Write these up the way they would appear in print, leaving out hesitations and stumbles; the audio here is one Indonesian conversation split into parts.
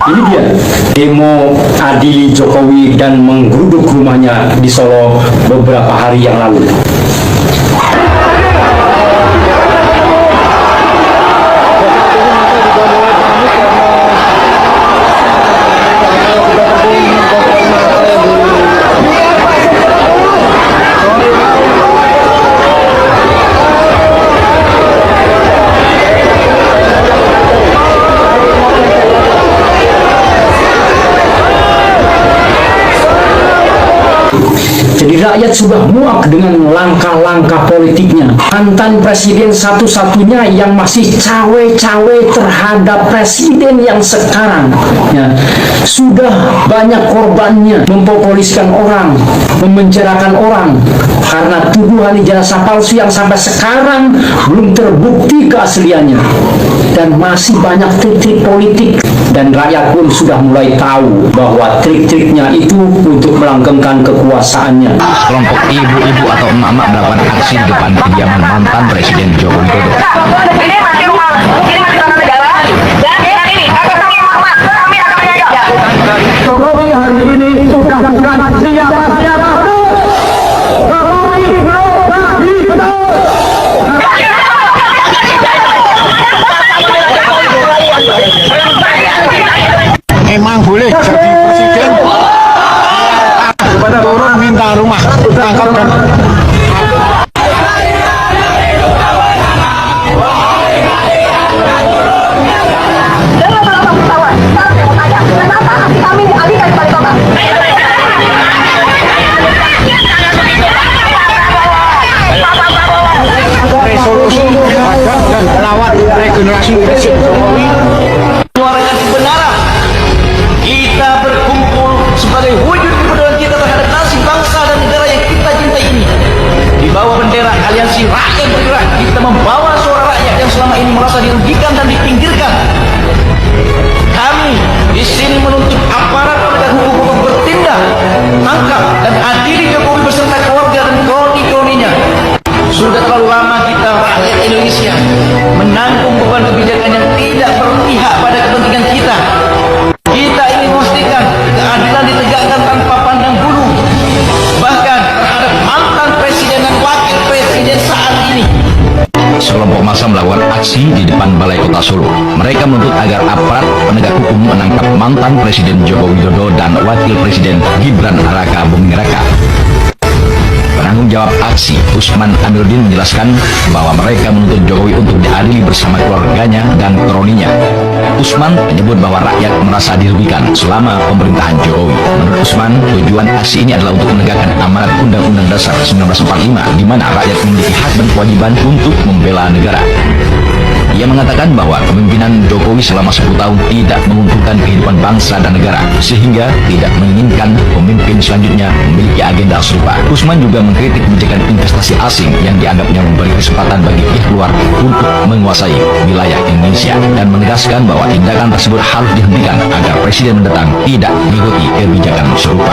Ini dia demo adili Jokowi dan menggeruduk rumahnya di Solo beberapa hari yang lalu. Jadi rakyat sudah muak dengan langkah-langkah politiknya. Mantan presiden satu-satunya yang masih cawe-cawe terhadap presiden yang sekarang, ya, sudah banyak korbannya, mempopuliskan orang, memenjarakan orang karena tuduhan ijazah palsu yang sampai sekarang belum terbukti keasliannya, dan masih banyak trik-trik politik. Dan rakyat pun sudah mulai tahu bahwa trik-triknya itu untuk melanggengkan kekuasaannya. Kelompok ibu-ibu atau emak-emak melakukan aksi di depan kediaman mantan Presiden Joko Widodo. Ini masih rumah, ini masih tanah negara, dan ini akan kami hormat, kami akan menjaga. Jokowi hari ini sudah bukan siapa-siapa. Jokowi betul. Emang boleh jadi presiden kepada turun minta rumah tangkap dan Kami dialihkan ke Balikpapan. resolusi dan lawat regenerasi Presiden Jokowi. Suarakan kebenaran. Kita berkumpul sebagai wujud kepedulian kita terhadap nasib bangsa dan negara yang kita cintai ini. Di bawah bendera Aliansi Rakyat Bergerak, kita membawa suara rakyat yang selama ini merasa dirugikan dan dipinggirkan. Kami di sini menuntut aparat penegak hukum untuk bertindak, tangkap dan adili Jokowi beserta keluarga dan kroni-kroninya. Sudah terlalu lama kita rakyat Indonesia menanggung beban kebijakan yang tidak berpihak pada kepentingan kita. Kita ingin memastikan keadilan ditegakkan tanpa pandang bulu, bahkan terhadap mantan presiden dan wakil presiden saat ini. Sekelompok massa melakukan aksi di depan Balai Kota Solo. Mereka menuntut agar aparat penegak hukum menangkap mantan Presiden Joko Widodo dan Wakil Presiden Gibran Raka Buming Raka. Penanggung jawab aksi, Usman Amiruddin, menjelaskan bahwa mereka menuntut Jokowi untuk diadili bersama keluarganya dan kroninya. Usman menyebut bahwa rakyat merasa dirugikan selama pemerintahan Jokowi. Menurut Usman, tujuan aksi ini adalah untuk menegakkan amanat Undang-Undang Dasar 1945, di mana rakyat memiliki hak dan kewajiban untuk membela negara. Ia mengatakan bahwa kepemimpinan Jokowi selama 10 tahun tidak menguntungkan kehidupan bangsa dan negara, sehingga tidak menginginkan pemimpin selanjutnya memiliki agenda serupa. Usman juga mengkritik kebijakan investasi asing yang dianggapnya memberi kesempatan bagi pihak luar untuk menguasai wilayah Indonesia, dan menegaskan bahwa tindakan tersebut harus dihentikan agar presiden mendatang tidak mengikuti kebijakan serupa.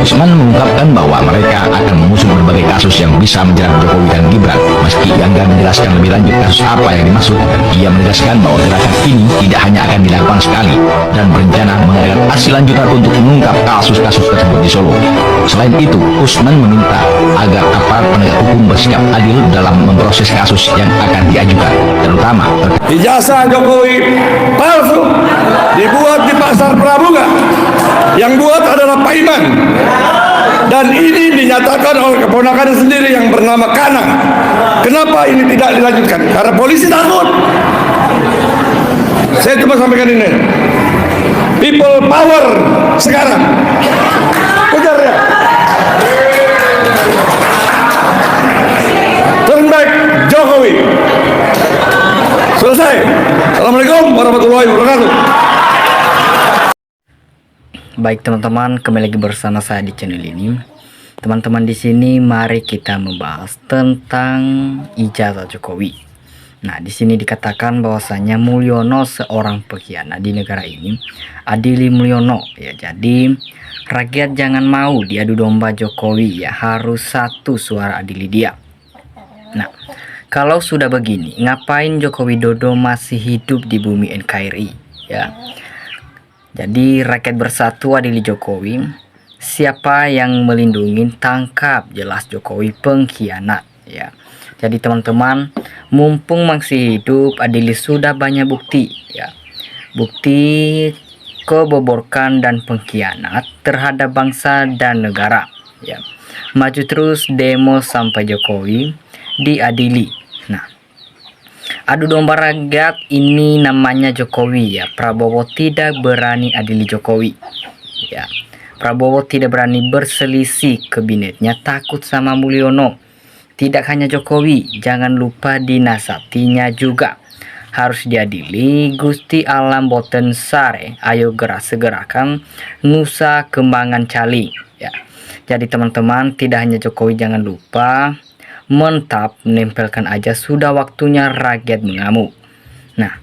Usman mengungkapkan bahwa mereka akan mengusung berbagai kasus yang bisa menjerat Jokowi dan Gibran. Meski ia enggan menjelaskan lebih lanjut kasus apa yang dimaksud, ia menegaskan bahwa gerakan ini tidak hanya akan dilakukan sekali dan berencana mengadakan aksi lanjutan untuk mengungkap kasus-kasus tersebut di Solo. Selain itu, Usman meminta agar aparat penegak hukum bersikap adil dalam memproses kasus yang akan diajukan, terutama Ijazah Jokowi palsu dibuat di Pasar Pramuka. Yang buat adalah Pak Iman. Dan ini dinyatakan oleh keponakan sendiri yang bernama Kanang. Kenapa ini tidak dilanjutkan? Karena polisi takut. Saya cuma sampaikan ini. People power sekarang. Kejar ya. Turn back Jokowi. Selesai. Assalamualaikum warahmatullahi wabarakatuh. Baik teman-teman, kembali lagi bersama saya di channel ini. Teman-teman, di sini mari kita membahas tentang ijazah Jokowi. Nah, di sini dikatakan bahwasanya Mulyono seorang pengkhianat di negara ini. Adili Mulyono, ya. Jadi rakyat jangan mau diadu domba Jokowi, ya, harus satu suara adili dia. Nah, kalau sudah begini, ngapain Joko Widodo masih hidup di bumi NKRI, ya? Jadi rakyat bersatu adili Jokowi. Siapa yang melindungi tangkap, jelas Jokowi pengkhianat ya. Jadi teman-teman, mumpung masih hidup, adili sudah banyak bukti ya. Bukti keboborkan dan pengkhianat terhadap bangsa dan negara ya. Maju terus demo sampai Jokowi diadili. Nah, adu domba rakyat ini namanya Jokowi ya. Prabowo tidak berani adili Jokowi ya. Prabowo tidak berani berselisih kabinetnya, takut sama Mulyono. Tidak hanya Jokowi, jangan lupa dinasatinya juga. Harus diadili Gusti Alam Boten Sare. Ayo gerak segerakan Nusa Kembangan Cali ya. Jadi teman-teman, tidak hanya Jokowi, jangan lupa mentap menempelkan aja, sudah waktunya rakyat mengamuk. Nah,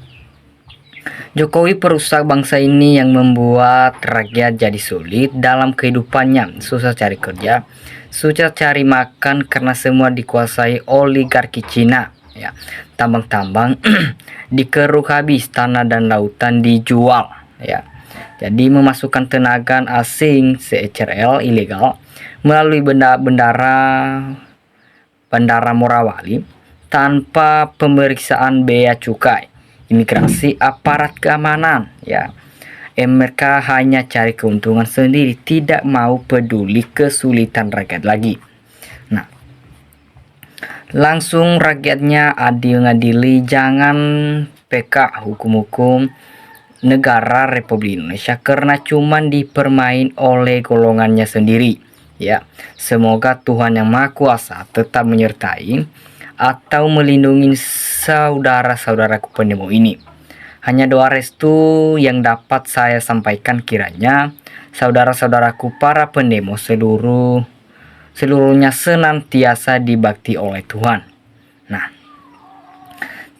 Jokowi perusak bangsa ini yang membuat rakyat jadi sulit dalam kehidupannya, susah cari kerja, susah cari makan karena semua dikuasai oligarki Cina ya. Tambang-tambang dikeruk habis, tanah dan lautan dijual ya. Jadi memasukkan tenaga asing CCRL ilegal melalui bandara Morawali tanpa pemeriksaan bea cukai, imigrasi, aparat keamanan ya. Mereka hanya cari keuntungan sendiri, tidak mau peduli kesulitan rakyat lagi. Nah, langsung rakyatnya adil-ngadili, jangan PK hukum-hukum negara Republik Indonesia karena cuman dipermain oleh golongannya sendiri ya. Semoga Tuhan Yang Maha Kuasa tetap menyertai atau melindungi saudara-saudaraku pendemo ini. Hanya doa restu yang dapat saya sampaikan, kiranya saudara-saudaraku para pendemo seluruhnya senantiasa dibakti oleh Tuhan. Nah,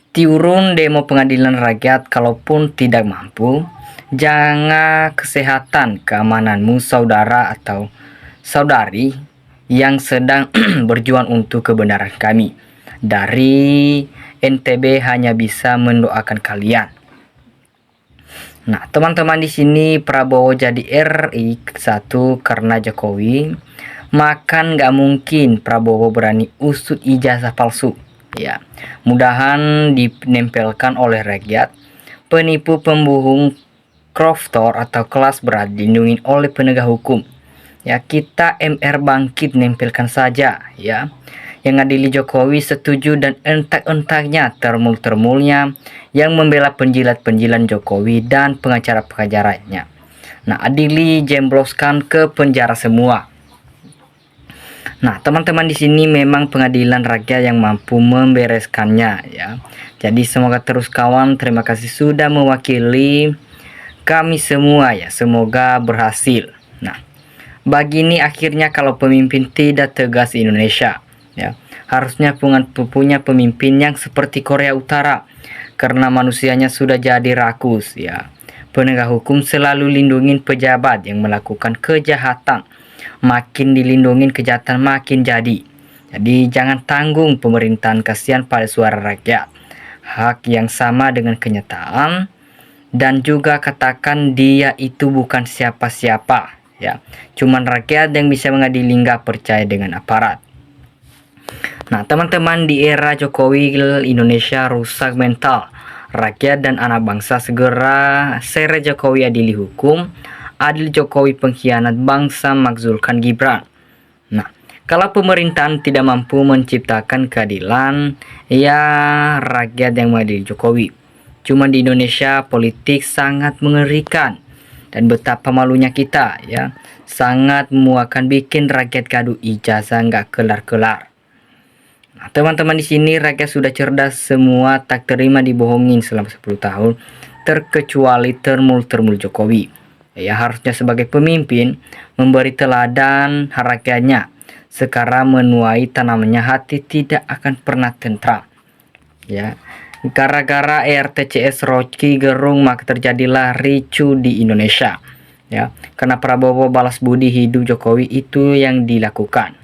tiurun demo pengadilan rakyat, kalaupun tidak mampu, jaga kesehatan keamananmu saudara atau saudari yang sedang berjuang untuk kebenaran kami. Dari NTB hanya bisa mendoakan kalian. Nah, teman-teman, di sini Prabowo jadi RI 1 karena Jokowi. Makan nggak mungkin Prabowo berani usut ijazah palsu ya. Mudahan dinempelkan oleh rakyat. Penipu pembohong koruptor atau kelas berat dilindungi oleh penegak hukum ya. Kita MR bangkit, nempelkan saja ya. Yang adili Jokowi setuju dan entak-entaknya termul-termulnya yang membela penjilat-penjilat Jokowi dan pengacara-pengacaranya. Nah, adili, jembloskan ke penjara semua. Nah, teman-teman, di sini memang pengadilan rakyat yang mampu membereskannya ya. Jadi semoga terus kawan, terima kasih sudah mewakili kami semua ya. Semoga berhasil. Nah, begini akhirnya kalau pemimpin tidak tegas di Indonesia ya. Harusnya punya pemimpin yang seperti Korea Utara karena manusianya sudah jadi rakus ya. Penegak hukum selalu lindungin pejabat yang melakukan kejahatan. Makin dilindungin kejahatan makin jadi. Jadi jangan tanggung pemerintahan, kasihan pada suara rakyat. Hak yang sama dengan kenyataan, dan juga katakan dia itu bukan siapa-siapa ya. Cuman rakyat yang bisa mengadili, nggak percaya dengan aparat. Nah, teman-teman, di era Jokowi Indonesia rusak mental. Rakyat dan anak bangsa segera seret Jokowi adili hukum. Adil Jokowi pengkhianat bangsa, makzulkan Gibran. Nah, kalau pemerintahan tidak mampu menciptakan keadilan, ya rakyat yang mengadili Jokowi. Cuma di Indonesia politik sangat mengerikan. Dan betapa malunya kita ya. Sangat memuakan, bikin rakyat gaduh ijazah nggak kelar-kelar. Nah, teman-teman, di sini rakyat sudah cerdas semua, tak terima dibohongin selama 10 tahun, terkecuali termul-termul Jokowi. Ya, harusnya sebagai pemimpin memberi teladan rakyatnya. Sekarang menuai tanamannya, hati tidak akan pernah tentram. Ya, gara-gara RTCS Rocky Gerung maka terjadilah ricu di Indonesia. Ya, karena Prabowo balas budi hidup Jokowi itu yang dilakukan.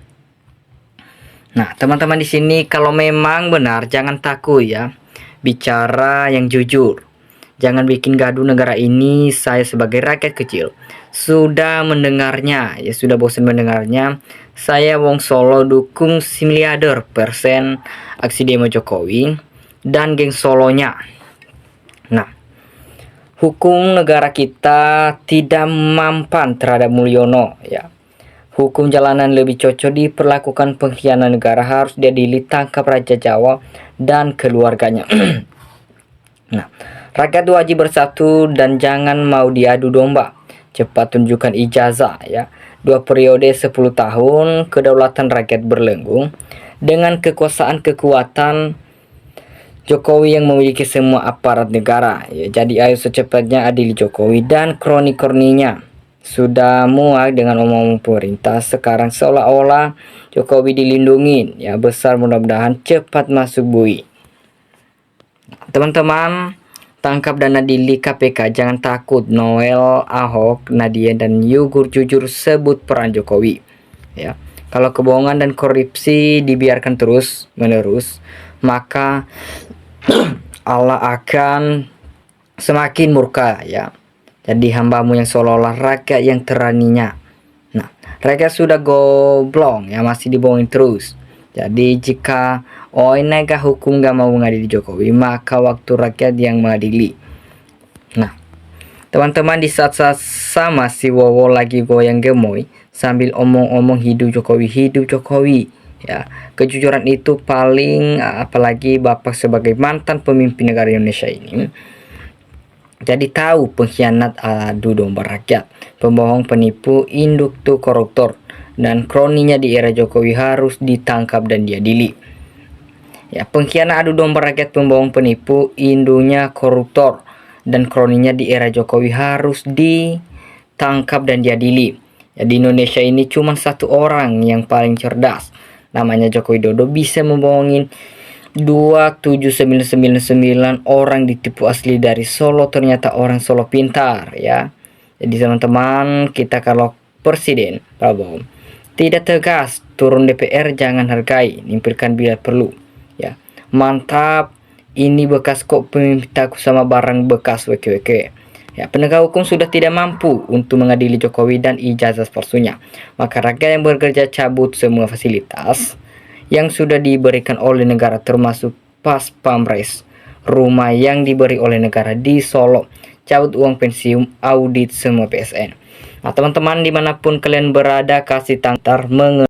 Nah, teman-teman, di sini kalau memang benar jangan takut ya. Bicara yang jujur. Jangan bikin gaduh negara ini. Saya sebagai rakyat kecil sudah mendengarnya, ya sudah bosan mendengarnya. Saya wong Solo dukung 9% aksi demo Jokowi dan geng Solonya. Nah, hukum negara kita tidak mempan terhadap Mulyono, ya. Hukum jalanan lebih cocok diperlakukan pengkhianat negara, harus diadili, tangkap Raja Jawa dan keluarganya. Nah, rakyat wajib bersatu dan jangan mau diadu domba. Cepat tunjukkan ijazah, ya. 2 periode 10 tahun kedaulatan rakyat berlenggung dengan kekuasaan Jokowi yang memiliki semua aparat negara, ya. Jadi ayo secepatnya adili Jokowi dan kroni-kroninya. Sudah muak dengan omong-omong pemerintah. Sekarang seolah-olah Jokowi dilindungi, ya. Besar mudah-mudahan cepat masuk bui. Teman-teman, tangkap dan adili KPK. Jangan takut. Noel, Ahok, Nadia, dan Yugur jujur sebut peran Jokowi, ya. Kalau kebohongan dan korupsi dibiarkan terus menerus, maka Allah akan semakin murka, ya. Jadi hambamu yang seolah-olah rakyat yang teraninya. Nah, rakyat sudah goblong, ya, masih dibohongin terus. Jadi jika negara hukum gak mau mengadili Jokowi, maka waktu rakyat yang mengadili. Nah, teman-teman, di saat-saat sama si Wowo lagi goyang gemoy sambil omong-omong hidup Jokowi, ya. Kejujuran itu paling, apalagi Bapak sebagai mantan pemimpin negara Indonesia ini, jadi tahu pengkhianat, adu domba rakyat, pembohong, penipu, induktu, koruptor, dan kroninya di era Jokowi harus ditangkap dan diadili. Ya, pengkhianat, adu domba rakyat, pembohong, penipu, indunya koruptor, dan kroninya di era Jokowi harus ditangkap dan diadili. Ya, di Indonesia ini cuma satu orang yang paling cerdas, namanya Joko Widodo, bisa membohongin 27999 orang ditipu asli dari Solo. Ternyata orang Solo pintar, ya. Jadi teman-teman, kita kalau Presiden Prabowo tidak tegas, turun DPR jangan hargai, nimpilkan bila perlu, ya. Mantap, ini bekas kok pemimpin takut sama barang bekas WKWK. Ya, penegak hukum sudah tidak mampu untuk mengadili Jokowi dan ijazah palsunya. Maka rakyat yang bekerja cabut semua fasilitas yang sudah diberikan oleh negara, termasuk pas pamres, rumah yang diberi oleh negara di Solo, cabut uang pensiun, audit semua PSN. Nah, teman-teman, dimanapun kalian berada, kasih tangtar